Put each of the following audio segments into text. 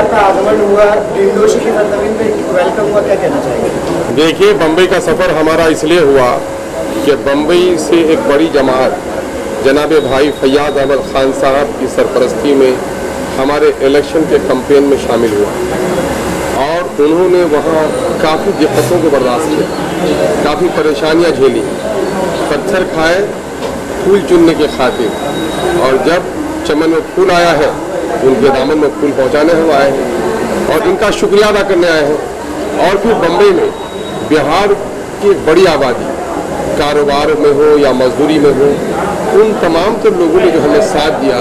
का आगमन हुआ, जोशी की सरजमीन पे वेलकम हुआ, क्या कहना चाहेंगे? देखिए, बम्बई का सफ़र हमारा इसलिए हुआ कि बम्बई से एक बड़ी जमात जनाब भाई फैयाज अहमद खान साहब की सरपरस्ती में हमारे इलेक्शन के कैंपेन में शामिल हुआ और उन्होंने वहाँ काफ़ी दिक्कतों को बर्दाश्त किया, काफ़ी परेशानियाँ झेली, पत्थर खाए फूल चुनने के खातिर, और जब चमन में फूल आया है उनके दामन में फूल पहुँचाने हम आए हैं और इनका शुक्रिया अदा करने आए हैं। और फिर बम्बई में बिहार की बड़ी आबादी कारोबार में हो या मजदूरी में हो, उन तमाम तो लोगों ने जो हमें साथ दिया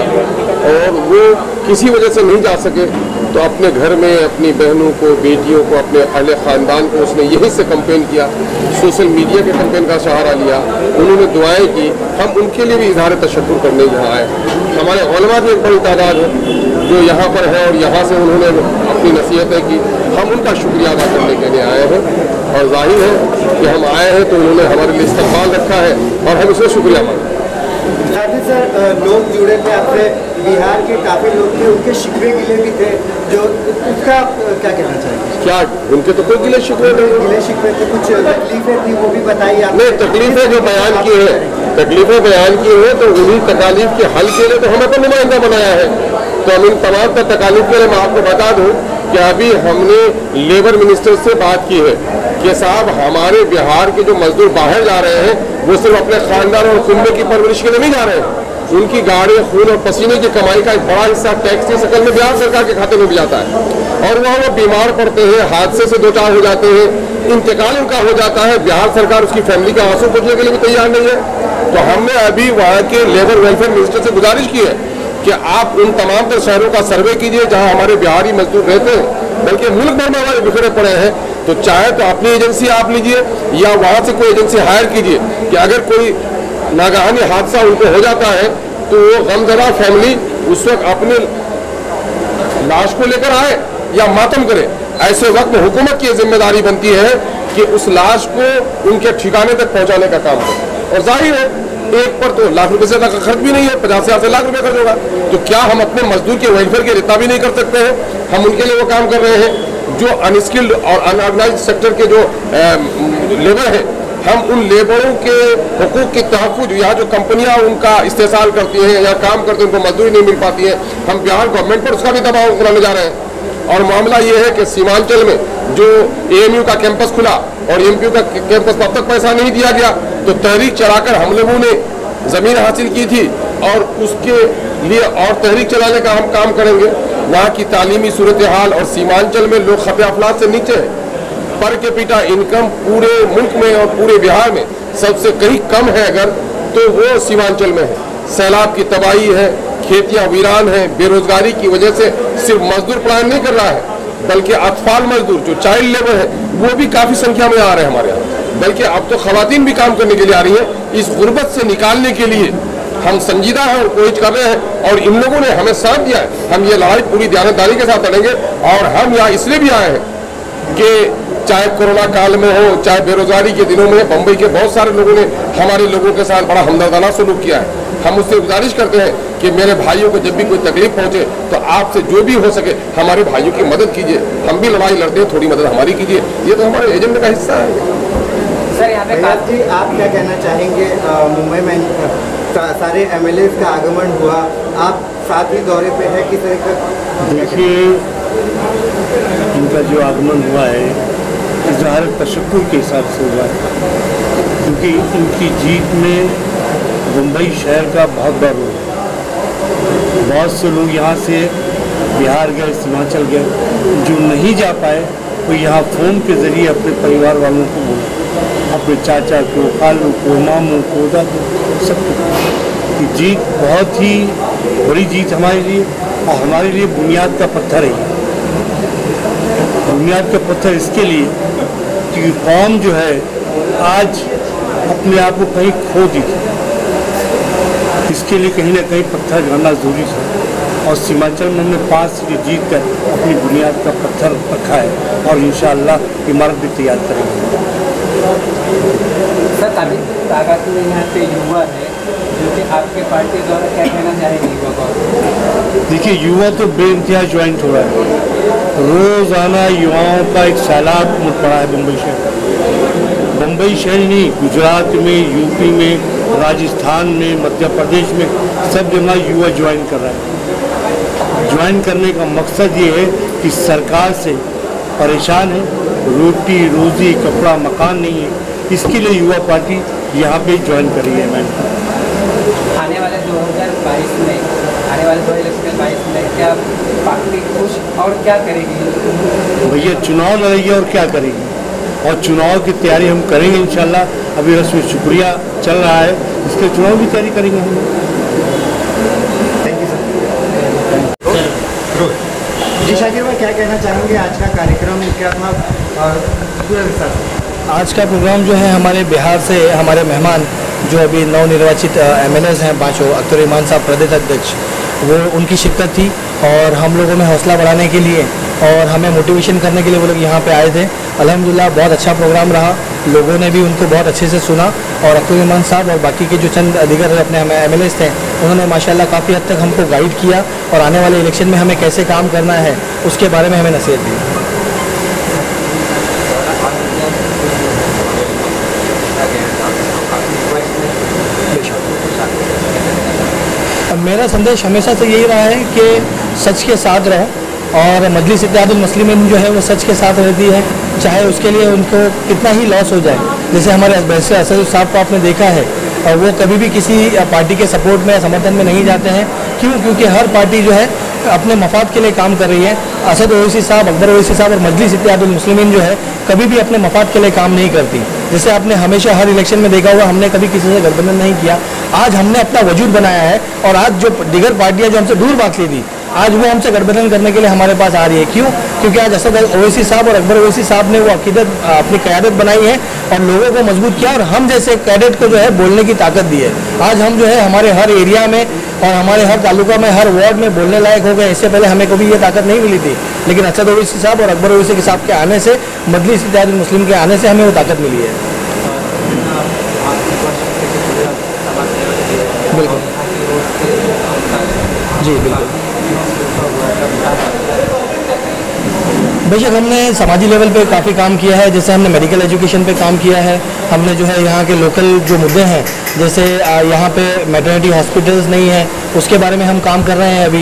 और वो किसी वजह से नहीं जा सके तो अपने घर में अपनी बहनों को, बेटियों को, अपने अहले ख़ानदान को उसने यहीं से कैंपेन किया, सोशल मीडिया के कैंपेन का सहारा लिया, उन्होंने दुआएं की। हम उनके लिए भी इज़हार तशक्कुर करने यहाँ आए। हमारे उलमा की एक बड़ी तादाद है जो यहाँ पर है और यहाँ से उन्होंने अपनी नसीहतें की, हम उनका शुक्रिया अदा करने के लिए आए हैं। और जाहिर है कि हम आए हैं तो उन्होंने हमारे लिए इस्तक़बाल रखा है और हम इसमें शुक्रिया मानते हैं। साथ ही सर, लोग जुड़े थे आपसे, बिहार के काफ़ी लोग थे, उनके शिकवे गिले भी थे, जो उसका क्या कहना चाहिए? क्या उनके तो कोई गिले शिकवे नहीं, गिले शिकवे थे, कुछ तकलीफें थी वो भी बताइए आप। नहीं, तकलीफें जो बयान की है, तकलीफें बयान की है तो उन्हीं तकालीफ के हल के लिए तो हमें तो नुमाइंदा बनाया है। तो हम इन तमाम तकालीफ के लिए मैं आपको बता दूं कि अभी हमने लेबर मिनिस्टर से बात की है कि साहब हमारे बिहार के जो मजदूर बाहर जा रहे हैं वो सिर्फ अपने खानदान और कुंबे की परवरिश के लिए नहीं जा रहे हैं, उनकी गाड़ी, खून और पसीने की कमाई का एक बड़ा हिस्सा टैक्स की शक्ल में बिहार सरकार के खाते में भी जाता है और वहाँ वो बीमार पड़ते हैं, हादसे से दो चार हो जाते हैं, इंतकाल उनका हो जाता है, बिहार सरकार उसकी फैमिली का आंसू पोंछने के लिए भी तैयार नहीं है। तो हमने अभी वहाँ के लेबर वेलफेयर मिनिस्टर से गुजारिश की है कि आप उन तमाम तर शहरों का सर्वे कीजिए जहाँ हमारे बिहारी मजदूर रहते हैं, बल्कि मुल्क भर में हमारे बिखरे पड़े हैं, तो चाहे तो अपनी एजेंसी आप लीजिए या वहाँ से कोई एजेंसी हायर कीजिए कि अगर कोई नागहानी हादसा उनको हो जाता है तो वो गमजदा फैमिली उस वक्त अपने लाश को लेकर आए या मातम करे। ऐसे वक्त में हुकूमत की जिम्मेदारी बनती है कि उस लाश को उनके ठिकाने तक पहुंचाने का काम करे। और जाहिर है एक पर तो लाख रुपए से ज्यादा का खर्च भी नहीं है, 50 से लाख रुपए खर्च होगा, तो क्या हम अपने मजदूर के वेलफेयर के रिता भी नहीं कर सकते हैं? हम उनके लिए वो काम कर रहे हैं। जो अनस्किल्ड और अनऑर्गेनाइज सेक्टर के जो लेबर है, हम उन लेबरों के हुकूक के तहफ़्फ़ुज़, यहाँ जो कंपनियाँ उनका इस्तेसाल करती हैं या काम करते हैं, उनको मजदूरी नहीं मिल पाती है, हम बिहार गवर्नमेंट पर उसका भी दबाव बनाने जा रहे हैं। और मामला ये है कि सीमांचल में जो AMU का कैंपस खुला और MPU का कैंपस तब तक पैसा नहीं दिया गया, तो तहरीक चलाकर हम लोगों ने ज़मीन हासिल की थी और उसके लिए और तहरीक चलाने का हम काम करेंगे। वहाँ की तालीमी सूरत हाल और सीमांचल में लोग खपे अफलात से नीचे हैं, पर कैपिटा इनकम पूरे मुल्क में और पूरे बिहार में सबसे कहीं कम है अगर तो वो सीमांचल में है। सैलाब की तबाही है, खेतियाँ वीरान हैं, बेरोजगारी की वजह से सिर्फ मजदूर पलायन नहीं कर रहा है बल्कि अतफाल मजदूर जो चाइल्ड लेबर है वो भी काफ़ी संख्या में आ रहे हैं हमारे यहाँ, बल्कि अब तो खवातीन भी काम करने के लिए आ रही हैं। इस गुर्बत से निकालने के लिए हम संजीदा हैं और कोशिश कर रहे हैं और इन लोगों ने हमें साथ दिया है। हम ये लड़ाई पूरी दयानतदारी के साथ लड़ेंगे और हम यहाँ इसलिए भी आए हैं कि चाहे कोरोना काल में हो, चाहे बेरोजगारी के दिनों में, बम्बई के बहुत सारे लोगों ने हमारे लोगों के साथ बड़ा हमदर्दाना सलूक किया है। हम उससे गुजारिश करते हैं कि मेरे भाइयों को जब भी कोई तकलीफ पहुंचे तो आपसे जो भी हो सके हमारे भाइयों की मदद कीजिए। हम भी लड़ाई लड़ते हैं, थोड़ी मदद हमारी कीजिए, ये तो हमारे एजेंडे का हिस्सा है। सर, यहाँ पे जी आप क्या कहना चाहेंगे? मुंबई में सारे MLAs का आगमन हुआ, आप साथ ही दौरे पे है, किस तरह का? देखिए, इनका जो आगमन हुआ है इज़हार तशक्कुर के हिसाब से हुआ है, क्योंकि इनकी जीत में मुंबई शहर का बहुत बड़ा रोल है। बहुत से लोग यहाँ से बिहार गए, सीमांचल गए, जो नहीं जा पाए वो यहाँ फ़ोन के ज़रिए अपने परिवार वालों को बोले, अपने चाचा को, खालू को, मामू को, दादू सबको। ये जीत बहुत ही बड़ी जीत हमारे लिए और हमारे लिए बुनियाद का पत्थर है। बुनियाद का पत्थर इसके लिए कि कौम जो है आज अपने आप को कहीं खो दी, इसके लिए कहीं ना कहीं पत्थर गाड़ना जरूरी है और सीमांचल में हमने 5 सीटें जीत कर अपनी बुनियाद का पत्थर रखा है और इंशाअल्लाह इमारत भी तैयार करेंगे। सर, काफ़ी ताकत में यहाँ पे युवा है, क्योंकि आपके पार्टी द्वारा क्या कहना चाहेंगे युवा को? देखिए, युवा तो बेइंतहा ज्वाइंट हो रहा है। रोज़ाना युवाओं का एक सैलाब उमड़ पड़ा है मुंबई शहर। मुंबई शहर नहीं, गुजरात में, यूपी में, राजस्थान में, मध्य प्रदेश में, सब जगह युवा ज्वाइन कर रहा है। ज्वाइन करने का मकसद ये है कि सरकार से परेशान है, रोटी रोज़ी कपड़ा मकान नहीं है, इसके लिए युवा पार्टी यहाँ पे ज्वाइन कर रही है। मैंने आने वाले 2022 में, आने वाले 2022 में क्या पार्टी कुछ और क्या करेगी? भैया, चुनाव लड़ेगी और क्या करेगी, और चुनाव की तैयारी हम करेंगे इंशाल्लाह। अभी रस्म शुक्रिया चल रहा है, इसके चुनाव की तैयारी करेंगे हम। Thank you sir. जी शाकिर भाई, क्या कहना चाहेंगे? आज का कार्यक्रम क्या था और पूरा विस्तार? आज का प्रोग्राम जो है, हमारे बिहार से हमारे मेहमान जो अभी नवनिर्वाचित एमएलएज हैं पांचों, अख्तर ईमान साहब प्रदेश अध्यक्ष, वो उनकी शिरकत थी और हम लोगों में हौसला बढ़ाने के लिए और हमें मोटिवेशन करने के लिए वो लोग यहाँ पे आए थे। अल्हम्दुलिल्लाह बहुत अच्छा प्रोग्राम रहा, लोगों ने भी उनको बहुत अच्छे से सुना और अख्तर ईमान साहब और बाकी के जो चंद दीगर अपने एमएलएज थे, उन्होंने माशाल्लाह काफ़ी हद तक हमको गाइड किया और आने वाले इलेक्शन में हमें कैसे काम करना है उसके बारे में हमें नसीहत दी। मेरा संदेश हमेशा से यही रहा है कि सच के साथ रहो और मजलिस इत्तेहादुल मुस्लिमीन जो है वो सच के साथ रहती है, चाहे उसके लिए उनको कितना ही लॉस हो जाए। जैसे हमारे बैरिस्टर असद साहब को आपने देखा है, और वो कभी भी किसी पार्टी के सपोर्ट में या समर्थन में नहीं जाते हैं। क्यों? क्योंकि हर पार्टी जो है अपने मफाद के लिए काम कर रही है। असद ओवैसी साहब, अकबर ओवैसी साहब और मजलिस इत्तेहादुल मुस्लिमीन जो है कभी भी अपने मफाद के लिए काम नहीं करती। जैसे आपने हमेशा हर इलेक्शन में देखा हुआ, हमने कभी किसी से गठबंधन नहीं किया। आज हमने अपना वजूद बनाया है और आज जो दीगर पार्टियां जो हमसे दूर भागती थी, आज वो हमसे गठबंधन करने के लिए हमारे पास आ रही है। क्यों? क्योंकि आज असद ओवैसी साहब और अकबर ओवैसी साहब ने वो अकीदत अपनी क़यादत बनाई है और लोगों को मजबूत किया और हम जैसे कैडेट को जो है बोलने की ताकत दी है। आज हम जो है हमारे हर एरिया में और हमारे हर तालुका में, हर वार्ड में बोलने लायक हो गए। इससे पहले हमें कभी ये ताकत नहीं मिली थी, लेकिन असद ओवैसी साहब और अकबर ओवैसी साहब के आने से, मजलिस इत्तेहादुल मुस्लिम के आने से हमें वो ताकत मिली है। बिल्कुल जी, बिल्कुल। बेशक हमने समाजी लेवल पे काफ़ी काम किया है। जैसे हमने मेडिकल एजुकेशन पे काम किया है। हमने जो है यहाँ के लोकल जो मुद्दे हैं, जैसे यहाँ पे मैटरनिटी हॉस्पिटल्स नहीं है, उसके बारे में हम काम कर रहे हैं। अभी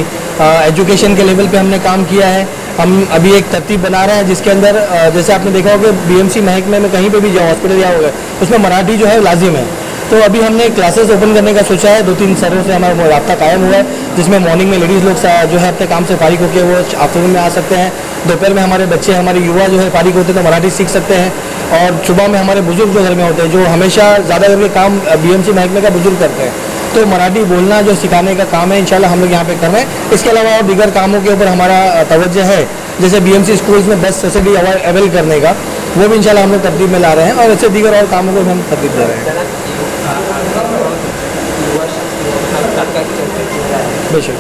एजुकेशन के लेवल पे हमने काम किया है। हम अभी एक तरतीब बना रहे हैं जिसके अंदर जैसे आपने देखा होगा बीएमसी महकमे में कहीं पे भी जाओ, हॉस्पिटल या होगा, उसमें मराठी जो है लाजिम है। तो अभी हमने क्लासेस ओपन करने का सोचा है। 2-3 सरों से हमारा राब्ता कायम हुआ है, जिसमें मॉर्निंग में लेडीज़ लोग जो है अपने काम से फारिग होकर वो आफ्टरनून में आ सकते हैं। दोपहर में हमारे बच्चे, हमारे युवा जो है फारिग होते हैं तो मराठी सीख सकते हैं। और सुबह में हमारे बुजुर्ग जो घर में होते हैं, जो हमेशा ज़्यादा करके काम बीएमसी महकमे का बुजुर्ग करते हैं, तो मराठी बोलना जो सिखाने का काम है इंशाल्लाह हम लोग यहाँ पे कर रहे हैं। इसके अलावा और दीगर कामों के ऊपर हमारा तवज्जो है, जैसे बीएमसी स्कूल्स में बस फैसिलिटी अवेल करने का, वो भी इंशाल्लाह हम लोग तरतीब में ला रहे हैं और ऐसे दीगर और कामों को हम तरतीब दे रहे हैं। बेशक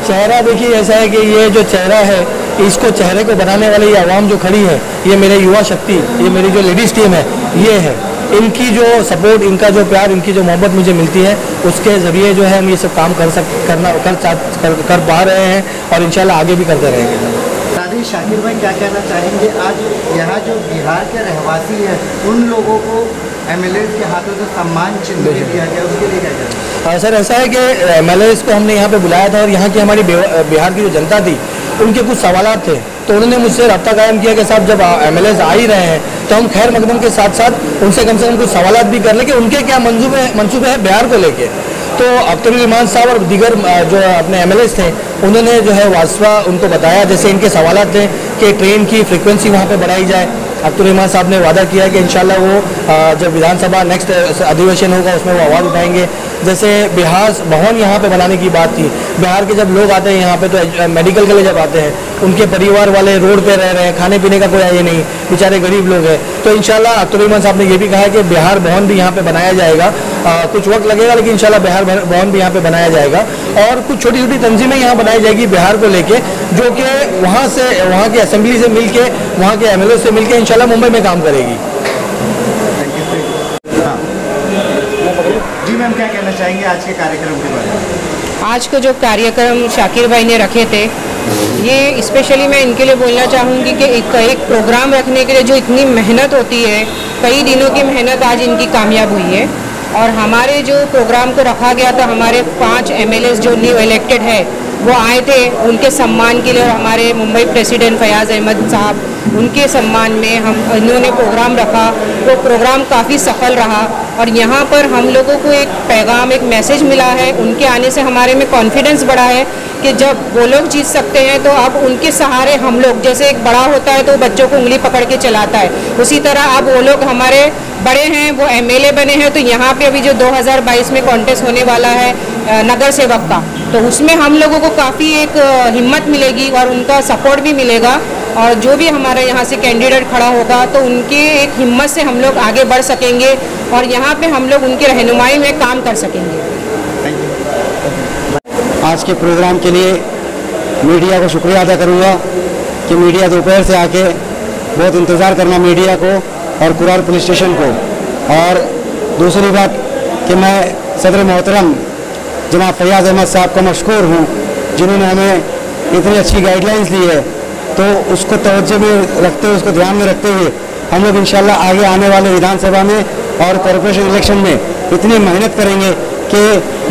चेहरा देखिए ऐसा है कि ये जो चेहरा है, इसको चेहरे को बनाने वाले ये आवाम जो खड़ी है, ये मेरे युवा शक्ति, ये मेरी जो लेडीज़ टीम है, ये है। इनकी जो सपोर्ट, इनका जो प्यार, इनकी जो मोहब्बत मुझे मिलती है, उसके ज़रिए जो है हम ये सब काम कर पा रहे हैं और इंशाल्लाह आगे भी करते रहेंगे। साथ ही शाकिर भाई, क्या कहना चाहेंगे? आज यहाँ जो बिहार के रहवासी हैं, उन लोगों को एमएलए के हाथों से सम्मान चिन्ह दिया गया, उसके लिए क्या कहना? सर ऐसा है कि एमएलएस को हमने यहाँ पे बुलाया था और यहाँ की हमारी बिहार की जो जनता थी, उनके कुछ सवालात थे, तो उन्होंने मुझसे रब्ता कायम किया कि साहब जब एमएलएस आ ही रहे हैं तो हम खैर मकदम के साथ साथ उनसे कम से कम कुछ सवालात भी कर ले कि उनके क्या मंसूबे हैं बिहार को लेके। तो अख्तर ईमान साहब और दीगर जो अपने एमएलएस थे, उन्होंने जो है वास्वा उनको बताया, जैसे इनके सवालात थे कि ट्रेन की फ्रिक्वेंसी वहाँ पे बढ़ाई जाए। अख्तर ईमान साहब ने वादा किया कि इंशाल्लाह वो जब विधानसभा नेक्स्ट अधिवेशन होगा उसमें वो आवाज़ उठाएंगे। जैसे बिहार भवन यहाँ पे बनाने की बात थी, बिहार के जब लोग आते हैं यहाँ पे तो मेडिकल के लिए जब आते हैं, उनके परिवार वाले रोड पे रह रहे हैं, खाने पीने का कोई ये नहीं, बेचारे गरीब लोग हैं। तो इंशाल्लाह अख्तर ईमान साहब ने ये भी कहा है कि बिहार भवन भी यहाँ पे बनाया जाएगा। कुछ वक्त लगेगा लेकिन इंशाल्लाह बिहार भवन भी यहाँ पे बनाया जाएगा और कुछ छोटी छोटी तंजीमें यहाँ बनाई जाएगी बिहार को लेके, जो कि वहाँ की असेंबली से मिल के, वहाँ के एमएलए से मिल के इंशाल्लाह मुंबई में काम करेगी। हाँ। चाहेंगे आज के कार्यक्रम के बारे में? आज को जो कार्यक्रम शाकिर भाई ने रखे थे, ये स्पेशली मैं इनके लिए बोलना चाहूँगी कि एक प्रोग्राम रखने के लिए जो इतनी मेहनत होती है, कई दिनों की मेहनत आज इनकी कामयाब हुई है। और हमारे जो प्रोग्राम को रखा गया था, हमारे 5 MLAs जो न्यू इलेक्टेड है वो आए थे उनके सम्मान के लिए, और हमारे मुंबई प्रेसिडेंट फयाज़ अहमद साहब, उनके सम्मान में इन्होंने प्रोग्राम रखा। वो प्रोग्राम काफ़ी सफल रहा और यहाँ पर हम लोगों को एक पैगाम, एक मैसेज मिला है। उनके आने से हमारे में कॉन्फिडेंस बढ़ा है कि जब वो लोग जीत सकते हैं तो अब उनके सहारे हम लोग, जैसे एक बड़ा होता है तो बच्चों को उंगली पकड़ के चलाता है, उसी तरह अब वो लोग हमारे बड़े हैं, वो MLA बने हैं। तो यहाँ पे अभी जो 2022 में कॉन्टेस्ट होने वाला है नगर सेवक का, तो उसमें हम लोगों को काफ़ी एक हिम्मत मिलेगी और उनका सपोर्ट भी मिलेगा। और जो भी हमारा यहाँ से कैंडिडेट खड़ा होगा तो उनके एक हिम्मत से हम लोग आगे बढ़ सकेंगे और यहाँ पे हम लोग उनकी रहनुमाई में काम कर सकेंगे। आज के प्रोग्राम के लिए मीडिया को शुक्रिया अदा करूँगा कि मीडिया दोपहर से आके बहुत इंतज़ार करना मीडिया को और कुरार पुलिस स्टेशन को। और दूसरी बात कि मैं सदर मोहतरम जनाब फयाज़ अहमद साहब का मशकूर हूँ, जिन्होंने हमें इतनी अच्छी गाइडलाइंस दी है। तो उसको तवज्जो में रखते हुए, उसको ध्यान में रखते हुए हम लोग इंशाल्लाह आगे आने वाले विधानसभा में और कॉरपोरेशन इलेक्शन में इतनी मेहनत करेंगे कि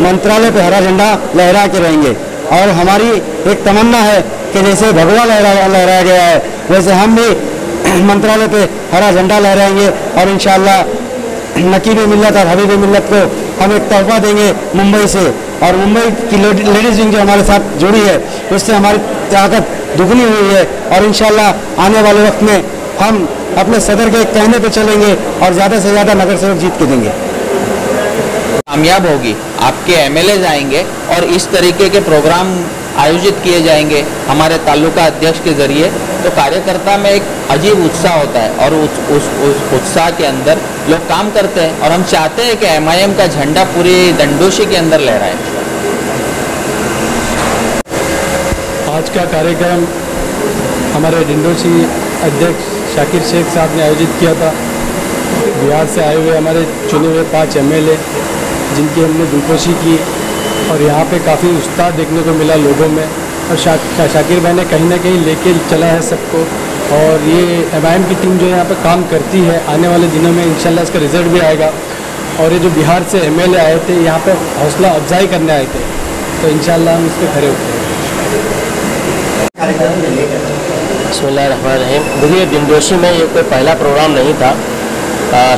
मंत्रालय पे हरा झंडा लहरा के रहेंगे। और हमारी एक तमन्ना है कि जैसे भगवा लहराया गया है, वैसे हम भी मंत्रालय पे हरा झंडा लहराएंगे और इंशाल्लाह नकीब मिल्लत और हबीब मिल्लत को हम एक तोहफा देंगे मुंबई से। और मुंबई की लेडीज़ विंग जो हमारे साथ जुड़ी है, उससे हमारी ताकत दुगनी हुई है। और इंशाल्लाह आने वाले वक्त में हम अपने सदर के कहने पे चलेंगे और ज़्यादा से ज़्यादा नगर सेवक जीत के देंगे। कामयाब होगी, आपके MLAs आएंगे और इस तरीके के प्रोग्राम आयोजित किए जाएंगे हमारे तालुका अध्यक्ष के ज़रिए, तो कार्यकर्ता में एक अजीब उत्साह होता है और उस उत्साह के अंदर लोग काम करते हैं। और हम चाहते हैं कि MIM का झंडा पूरी डंडोशी के अंदर लहराए। आज का कार्यक्रम हमारे डिंडोशी अध्यक्ष शाकिर शेख साहब ने आयोजित किया था। बिहार से आए हुए हमारे चुने हुए 5 MLA जिनकी हमने दिलखुशी की और यहाँ पे काफ़ी उत्साह देखने को मिला लोगों में। और शाकिर भाई ने कहीं ना कहीं लेके चला है सबको। और ये MIM की टीम जो यहाँ पे काम करती है, आने वाले दिनों में इंशाल्लाह इसका रिजल्ट भी आएगा। और ये जो बिहार से MLA आए थे यहाँ पे हौसला अफजाई करने आए थे, तो इंशाल्लाह हम इस पर खड़े होते हैं। बिस्मिल्लाहिर्रहमानिर्रहीम। देखिए, दिंडोशी में ये कोई पहला प्रोग्राम नहीं था।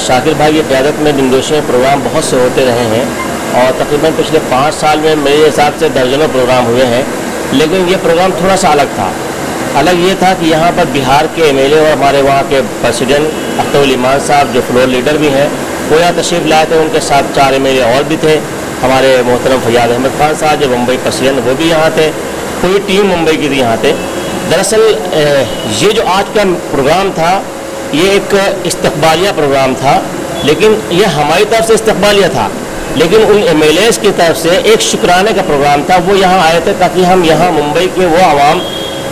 शाकिर भाई की क़यादत में दिंडोशी में प्रोग्राम बहुत से होते रहे हैं और तकरीबन पिछले 5 साल में मेरे हिसाब से दर्जनों प्रोग्राम हुए हैं। लेकिन ये प्रोग्राम थोड़ा सा अलग था। अलग ये था कि यहाँ पर बिहार के MLA और हमारे वहाँ के प्रेसिडेंट अख्तर ईमान साहब जो फ्लोर लीडर भी हैं, वो यहाँ तशरीफ़ लाए थे। उनके साथ 4 MLA और भी थे। हमारे मोहतरम फयाज़ अहमद खान साहब जो मुंबई प्रेसिडेंट, वो भी यहाँ थे। पूरी टीम मुंबई की थी यहाँ पे। दरअसल ये जो आज का प्रोग्राम था, ये एक इस्तकबालिया प्रोग्राम था, लेकिन ये हमारी तरफ से इस्तकबालिया था, लेकिन उन MLAs की तरफ से एक शुक्राने का प्रोग्राम था। वो यहाँ आए थे ताकि हम यहाँ मुंबई के वो आवाम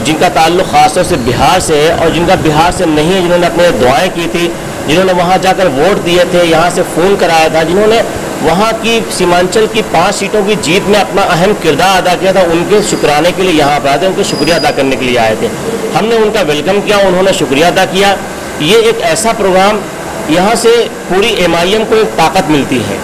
जिनका ताल्लुक़ ख़ासतौर से बिहार से है और जिनका बिहार से नहीं है, जिन्होंने अपने दुआएं की थी, जिन्होंने वहाँ जाकर वोट दिए थे, यहाँ से फ़ोन कराया था, जिन्होंने वहाँ की सीमांचल की 5 सीटों की जीत में अपना अहम किरदार अदा किया था, उनके शुक्राने के लिए यहाँ पर आए थे, उनके शुक्रिया अदा करने के लिए आए थे। हमने उनका वेलकम किया, उन्होंने शुक्रिया अदा किया। ये एक ऐसा प्रोग्राम, यहाँ से पूरी MIM को एक ताकत मिलती है।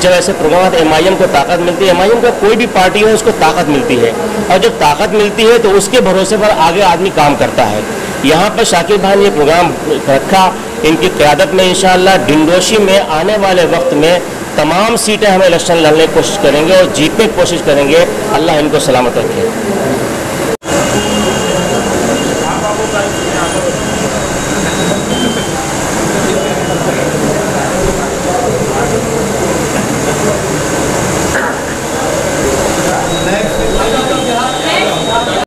जब ऐसे प्रोग्राम MIM को ताकत मिलती है, MIM को कोई भी पार्टी हो उसको ताकत मिलती है, और जब ताकत मिलती है तो उसके भरोसे पर आगे आदमी काम करता है। यहाँ पर शाकिर भाई ने ये प्रोग्राम रखा, इनकी क़यादत में इंशाअल्लाह डिंडोशी में आने वाले वक्त में तमाम सीटें हम इलेक्शन लड़ने की कोशिश करेंगे और जीतने की कोशिश करेंगे। अल्लाह इनको सलामत रखे।